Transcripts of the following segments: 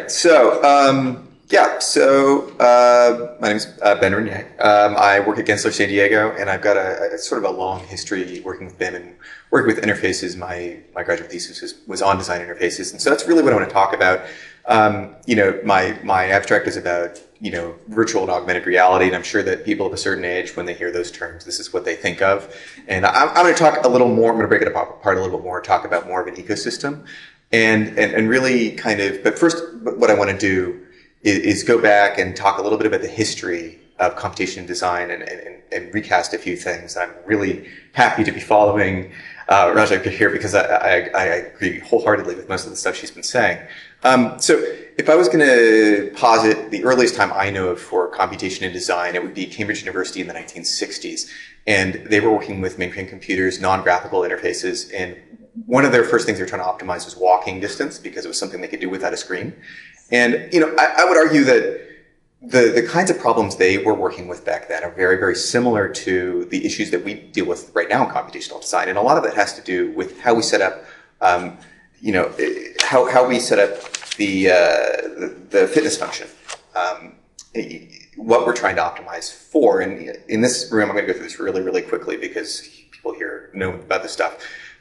right. So, my name is Ben Regnier. I work at Gensler San Diego, and I've got a sort of a long history working with BIM and working with interfaces. My graduate thesis was on design interfaces, and so that's really what I want to talk about. My abstract is about virtual and augmented reality, and I'm sure that people of a certain age, when they hear those terms, this is what they think of. And I'm going to talk a little more. I'm going to break it apart a little bit more, talk about more of an ecosystem. And really kind of, but first, what I want to do is go back and talk a little bit about the history of computation design and recast a few things. I'm really happy to be following Raja here because I agree wholeheartedly with most of the stuff she's been saying. So if I was going to posit the earliest time I know of for computation and design, it would be Cambridge University in the 1960s. And they were working with mainframe computers, non-graphical interfaces, and one of their first things they were trying to optimize was walking distance because it was something they could do without a screen. And, I would argue that the kinds of problems they were working with back then are very, very similar to the issues that we deal with right now in computational design. And a lot of that has to do with how we set up, how we set up the fitness function, what we're trying to optimize for. And in this room, I'm going to go through this really, really quickly because people here know about this stuff.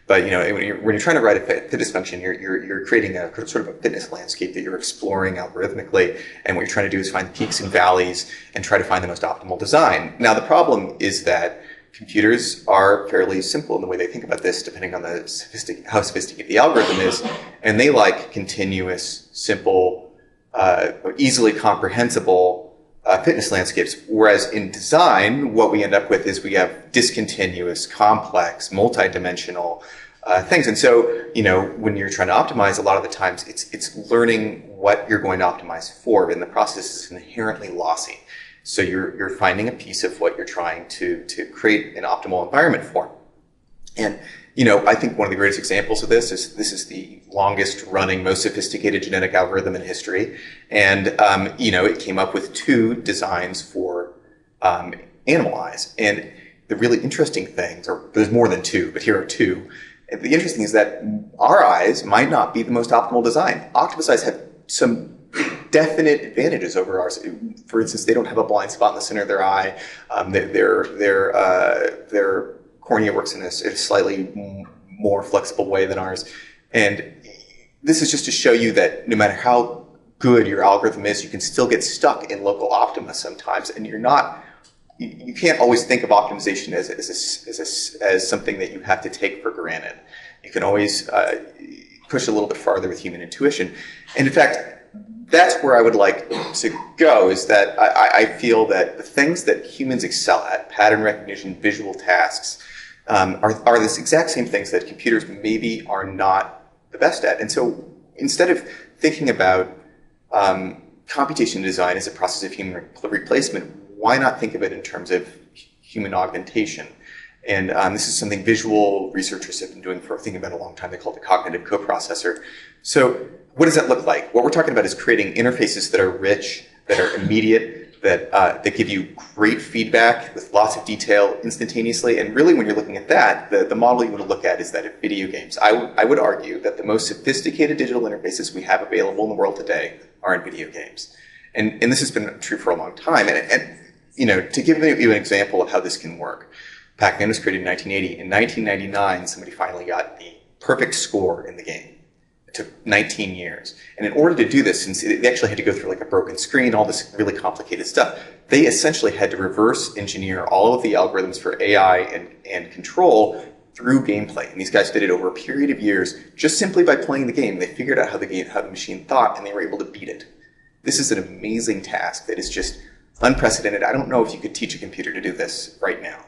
But when you're trying to write a fitness function, you're creating a sort of a fitness landscape that you're exploring algorithmically, and what you're trying to do is find peaks and valleys and try to find the most optimal design. Now the problem is that computers are fairly simple in the way they think about this, depending on how sophisticated the algorithm is, and they like continuous, simple, easily comprehensible fitness landscapes, whereas in design, what we end up with is we have discontinuous, complex, multi-dimensional things. And so, when you're trying to optimize, a lot of the times it's learning what you're going to optimize for, and the process is inherently lossy. So you're finding a piece of what you're trying to create an optimal environment for. And I think one of the greatest examples of this is the longest running, most sophisticated genetic algorithm in history. And, it came up with two designs for animal eyes. And the really interesting things, or there's more than two, but here are two. The interesting is that our eyes might not be the most optimal design. Octopus eyes have some definite advantages over ours. For instance, they don't have a blind spot in the center of their eye. Their cornea works in a slightly more flexible way than ours. And this is just to show you that no matter how good your algorithm is, you can still get stuck in local optima sometimes. And you can't always think of optimization as something that you have to take for granted. You can always push a little bit farther with human intuition. And in fact, that's where I would like to go, is that I feel that the things that humans excel at, pattern recognition, visual tasks, are this exact same things that computers maybe are not the best at. And so instead of thinking about computation design as a process of human replacement, why not think of it in terms of human augmentation? And this is something visual researchers have been thinking about a long time. They call it the cognitive coprocessor. So what does that look like? What we're talking about is creating interfaces that are rich, that are immediate, that give you great feedback with lots of detail instantaneously. And really, when you're looking at that, the model you want to look at is that of video games. I would argue that the most sophisticated digital interfaces we have available in the world today are in video games. And this has been true for a long time. And to give you an example of how this can work, Pac-Man was created in 1980. In 1999, somebody finally got the perfect score in the game. It took 19 years. And in order to do this, since they actually had to go through like a broken screen, all this really complicated stuff, they essentially had to reverse engineer all of the algorithms for AI and control through gameplay. And these guys did it over a period of years, just simply by playing the game. They figured out how the machine thought, and they were able to beat it. This is an amazing task that is just unprecedented. I don't know if you could teach a computer to do this right now.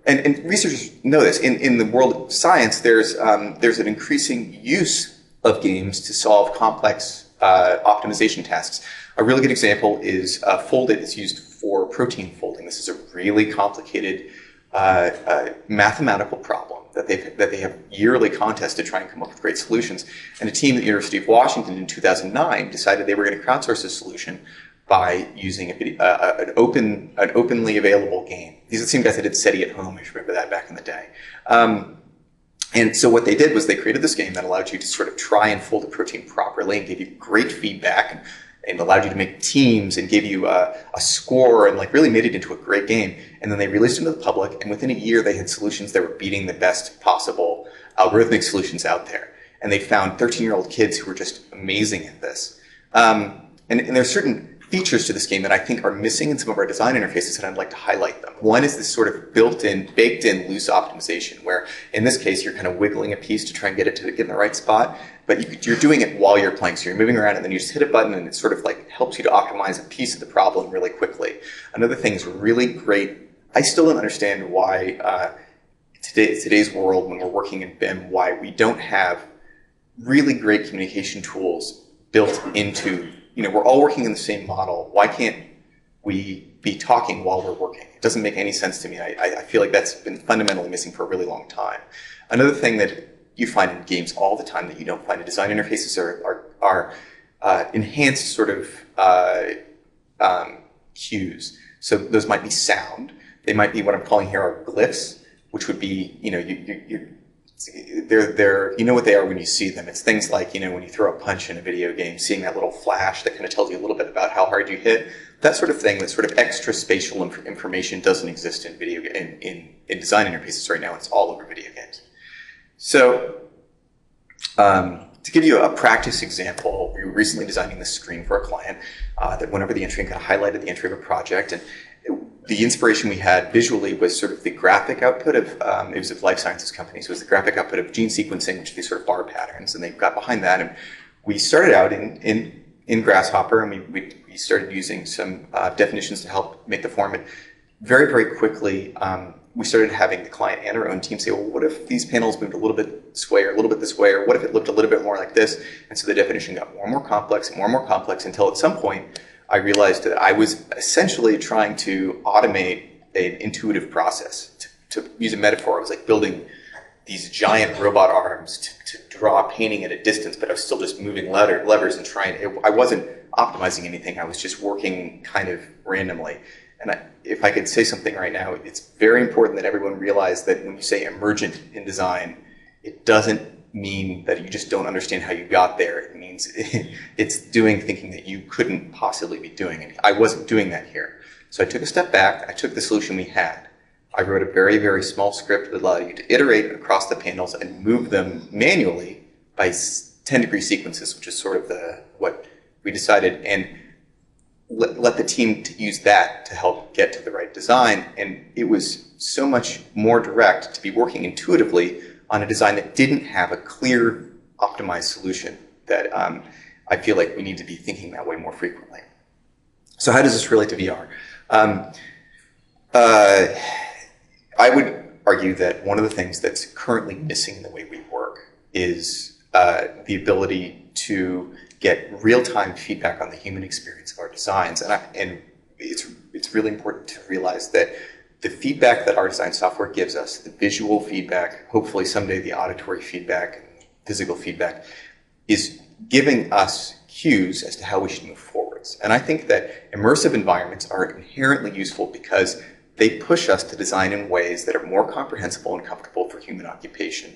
And researchers know this. In the world of science, there's an increasing use of games to solve complex optimization tasks. A really good example is Foldit is used for protein folding. This is a really complicated mathematical problem that they have yearly contests to try and come up with great solutions. And a team at the University of Washington in 2009 decided they were going to crowdsource a solution by using an openly available game. These are the same guys that did SETI at home. I remember that back in the day. And so what they did was they created this game that allowed you to sort of try and fold a protein properly and gave you great feedback and allowed you to make teams and gave you a score and like really made it into a great game. And then they released it to the public, and within a year they had solutions that were beating the best possible algorithmic solutions out there. And they found 13-year-old kids who were just amazing at this. And there's certain features to this game that I think are missing in some of our design interfaces, and I'd like to highlight them. One is this sort of built-in, baked-in loose optimization, where in this case you're kind of wiggling a piece to try and get it to get in the right spot, but you're doing it while you're playing. So you're moving around and then you just hit a button and it sort of like helps you to optimize a piece of the problem really quickly. Another thing is really great. I still don't understand why today's world, when we're working in BIM, why we don't have really great communication tools built into, we're all working in the same model. Why can't we be talking while we're working? It doesn't make any sense to me. I feel like that's been fundamentally missing for a really long time. Another thing that you find in games all the time that you don't find in design interfaces are enhanced sort of cues. So those might be sound. They might be what I'm calling here are glyphs, which would be, they're you know what they are when you see them. It's things like, when you throw a punch in a video game, seeing that little flash that kind of tells you a little bit about how hard you hit. That sort of thing, that sort of extra spatial information doesn't exist in in design interfaces right now. It's all over video games. So to give you a practice example, we were recently designing this screen for a client that went over the entry and kind of highlighted the entry of a project. And the inspiration we had visually was sort of the graphic output of, it was of life sciences companies, was the graphic output of gene sequencing, which are these sort of bar patterns. And they got behind that. And we started out in Grasshopper, and we started using some definitions to help make the form. And very, very quickly, we started having the client and our own team say, well, what if these panels moved a little bit this way or a little bit this way, or what if it looked a little bit more like this? And so the definition got more and more complex and more complex until at some point I realized that I was essentially trying to automate an intuitive process. To use a metaphor, I was like building these giant robot arms to draw a painting at a distance, but I was still just moving levers and trying. I wasn't optimizing anything. I was just working kind of randomly. And if I could say something right now, it's very important that everyone realize that when you say emergent in design, it doesn't mean that you just don't understand how you got there. It means it's doing thinking that you couldn't possibly be doing. And I wasn't doing that here. So I took a step back. I took the solution we had. I wrote a very, very small script that allowed you to iterate across the panels and move them manually by 10-degree sequences, which is sort of what we decided. And let the team use that to help get to the right design. And it was so much more direct to be working intuitively on a design that didn't have a clear optimized solution that I feel like we need to be thinking that way more frequently. So how does this relate to VR? I would argue that one of the things that's currently missing in the way we work is the ability to get real-time feedback on the human experience of our designs. And it's really important to realize that the feedback that our design software gives us, the visual feedback, hopefully someday the auditory feedback, and physical feedback, is giving us cues as to how we should move forwards. And I think that immersive environments are inherently useful because they push us to design in ways that are more comprehensible and comfortable for human occupation.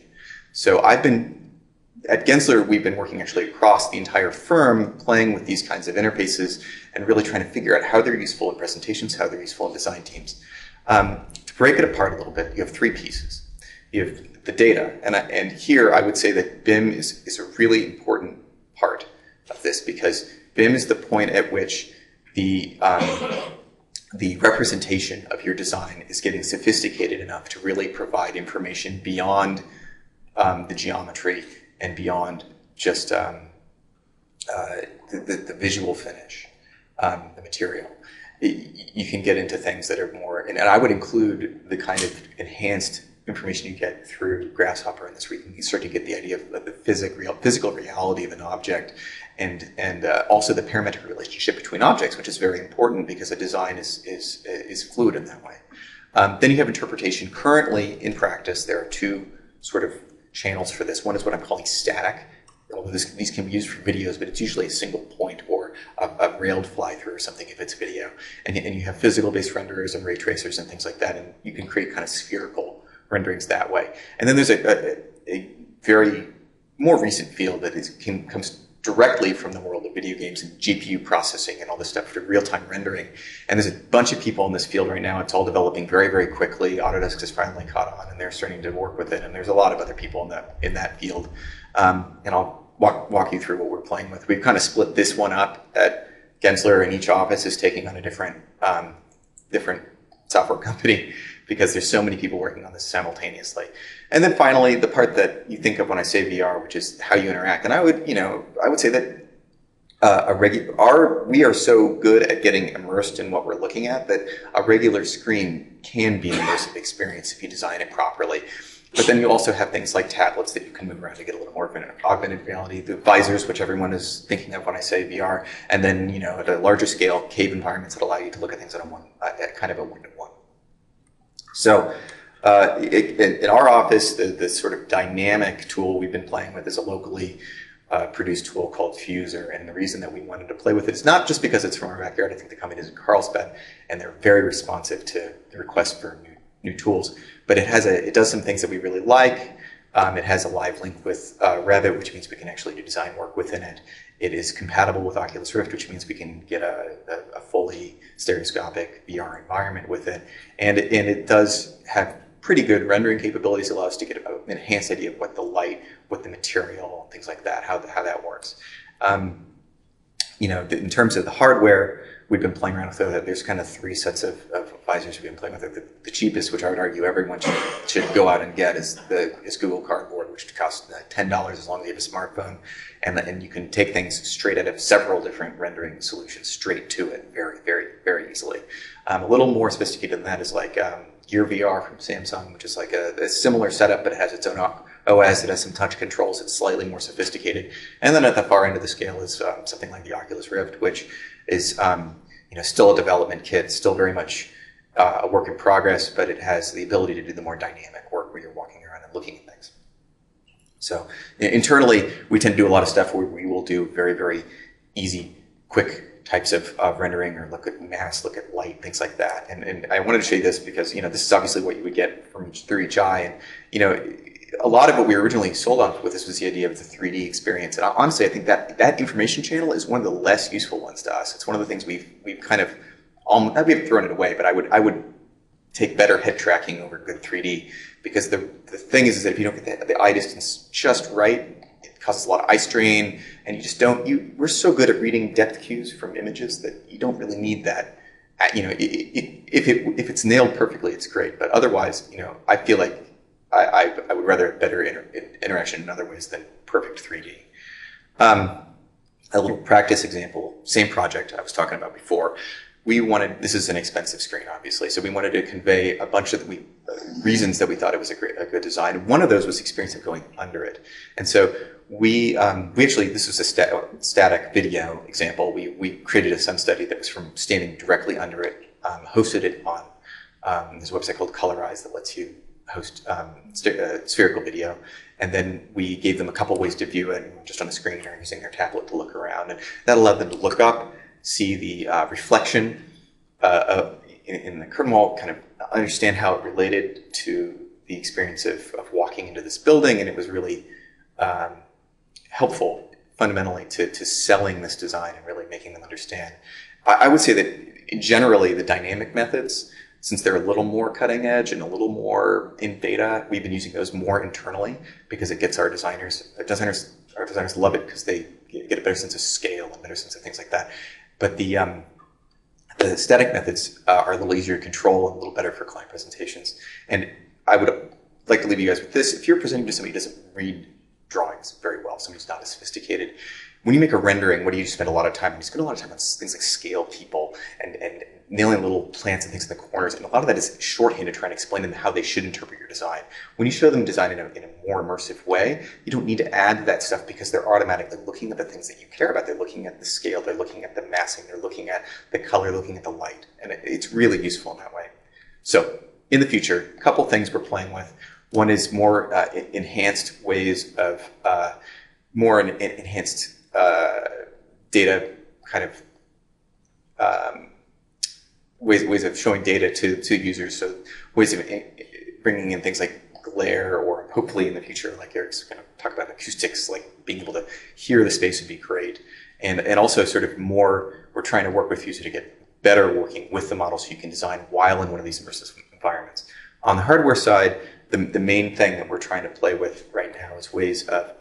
So at Gensler, we've been working actually across the entire firm, playing with these kinds of interfaces and really trying to figure out how they're useful in presentations, how they're useful in design teams. To break it apart a little bit, you have three pieces. You have the data, and here I would say that BIM is a really important part of this, because BIM is the point at which the representation of your design is getting sophisticated enough to really provide information beyond the geometry and beyond just the visual finish, the material. You can get into things that are more, and I would include the kind of enhanced information you get through Grasshopper in this. You start to get the idea of the physical reality of an object, and also the parametric relationship between objects, which is very important because a design is fluid in that way. Then you have interpretation. Currently, in practice, there are two sort of channels for this. One is what I'm calling static. Although these can be used for videos, but it's usually a single point or a railed fly-through or something if it's video. And you have physical-based renderers and ray tracers and things like that, and you can create kind of spherical renderings that way. And then there's a very more recent field that comes directly from the world of video games and GPU processing and all this stuff for real-time rendering. And there's a bunch of people in this field right now. It's all developing very, very quickly. Autodesk has finally caught on, and they're starting to work with it. And there's a lot of other people in that field. And I'll walk you through what we're playing with. We've kind of split this one up at Gensler, and each office is taking on a different software company because there's so many people working on this simultaneously. And then finally, the part that you think of when I say VR, which is how you interact. And I would say that we are so good at getting immersed in what we're looking at that a regular screen can be an immersive experience if you design it properly. But then you also have things like tablets that you can move around to get a little more of an augmented reality, the visors, which everyone is thinking of when I say VR, and then at a larger scale, cave environments that allow you to look at things at kind of a one-to-one. So in our office, the sort of dynamic tool we've been playing with is a locally produced tool called Fuser. And the reason that we wanted to play with it is not just because it's from our backyard. I think the company is in Carlsbad, and they're very responsive to the request for new tools. But it does some things that we really like. It has a live link with Revit, which means we can actually do design work within it. It is compatible with Oculus Rift, which means we can get a fully stereoscopic VR environment with it. And it does have pretty good rendering capabilities. It allows us to get an enhanced idea of what the light, what the material, things like that, how that works. In terms of the hardware, we've been playing around with it. There's kind of three sets of visors we've been playing with. The cheapest, which I would argue everyone should go out and get, is Google Cardboard, which costs $10 as long as you have a smartphone. And you can take things straight out of several different rendering solutions straight to it very, very, very easily. A little more sophisticated than that is like Gear VR from Samsung, which is like a similar setup, but it has its own OS. It has some touch controls. It's slightly more sophisticated. And then at the far end of the scale is something like the Oculus Rift, which is still a development kit, still very much a work in progress, but it has the ability to do the more dynamic work where you're walking around and looking at things. So internally, we tend to do a lot of stuff where we will do very, very easy, quick types of rendering, or look at mass, look at light, things like that. And I wanted to show you this because this is obviously what you would get through each eye. And a lot of what we were originally sold on with this was the idea of the 3D experience. And honestly, I think that information channel is one of the less useful ones to us. It's one of the things we've kind of we haven't thrown it away, but I would take better head tracking over good 3D, because the thing is that if you don't get the eye distance just right, it causes a lot of eye strain, and you just don't. We're so good at reading depth cues from images that you don't really need that. If it's nailed perfectly, it's great. But otherwise, I feel like I would rather have better interaction in other ways than perfect 3D. A little practice example, same project I was talking about before. This is an expensive screen, obviously, so we wanted to convey a bunch of reasons that we thought it was a good design. One of those was the experience of going under it. And so we actually, this was a static video example. We created a sun study that was from standing directly under it, hosted it on there's a website called Colorize that lets you host spherical video. And then we gave them a couple ways to view it, just on a screen or using their tablet to look around. And that allowed them to look up, see the reflection in the curtain wall, kind of understand how it related to the experience of walking into this building. And it was really helpful fundamentally to selling this design and really making them understand. I would say that generally the dynamic methods, since they're a little more cutting edge and a little more in beta, we've been using those more internally because it gets our designers love it because they get a better sense of scale and a better sense of things like that. But the static methods are a little easier to control and a little better for client presentations. And I would like to leave you guys with this. If you're presenting to somebody who doesn't read drawings very well, somebody who's not as sophisticated, when you make a rendering, what do you spend a lot of time on? You spend a lot of time on things like scale people and nailing little plants and things in the corners. And a lot of that is shorthand to try and explain to them how they should interpret your design. When you show them design in a more immersive way, you don't need to add that stuff because they're automatically looking at the things that you care about. They're looking at the scale, they're looking at the massing, they're looking at the color, looking at the light. And it's really useful in that way. So in the future, a couple things we're playing with. One is more enhanced ways of, enhanced data kind of ways of showing data to users. So ways of bringing in things like glare, or hopefully in the future, like Eric's going to talk about acoustics, like being able to hear the space would be great. And also sort of more, we're trying to work with Fuser to get better working with the model so you can design while in one of these immersive environments. On the hardware side, the main thing that we're trying to play with right now is ways of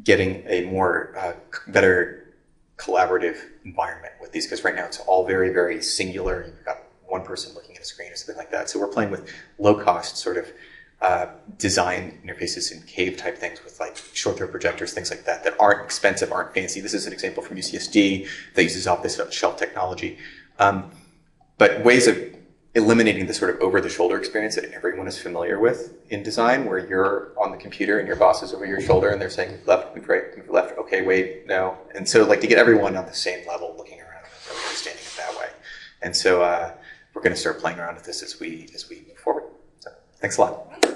getting a more better collaborative environment with these, because right now it's all very, very singular. You've got one person looking at a screen or something like that. So we're playing with low-cost sort of design interfaces and cave type things with like short throw projectors, things like that, that aren't expensive, aren't fancy. This is an example from UCSD that uses off-the-shelf technology. But ways of eliminating the sort of over-the-shoulder experience that everyone is familiar with in design, where you're on the computer and your boss is over your shoulder and they're saying, move left, move right, move left, okay, wait, no. And so like to get everyone on the same level looking around and really understanding it that way. And so we're going to start playing around with this as we move forward. So thanks a lot.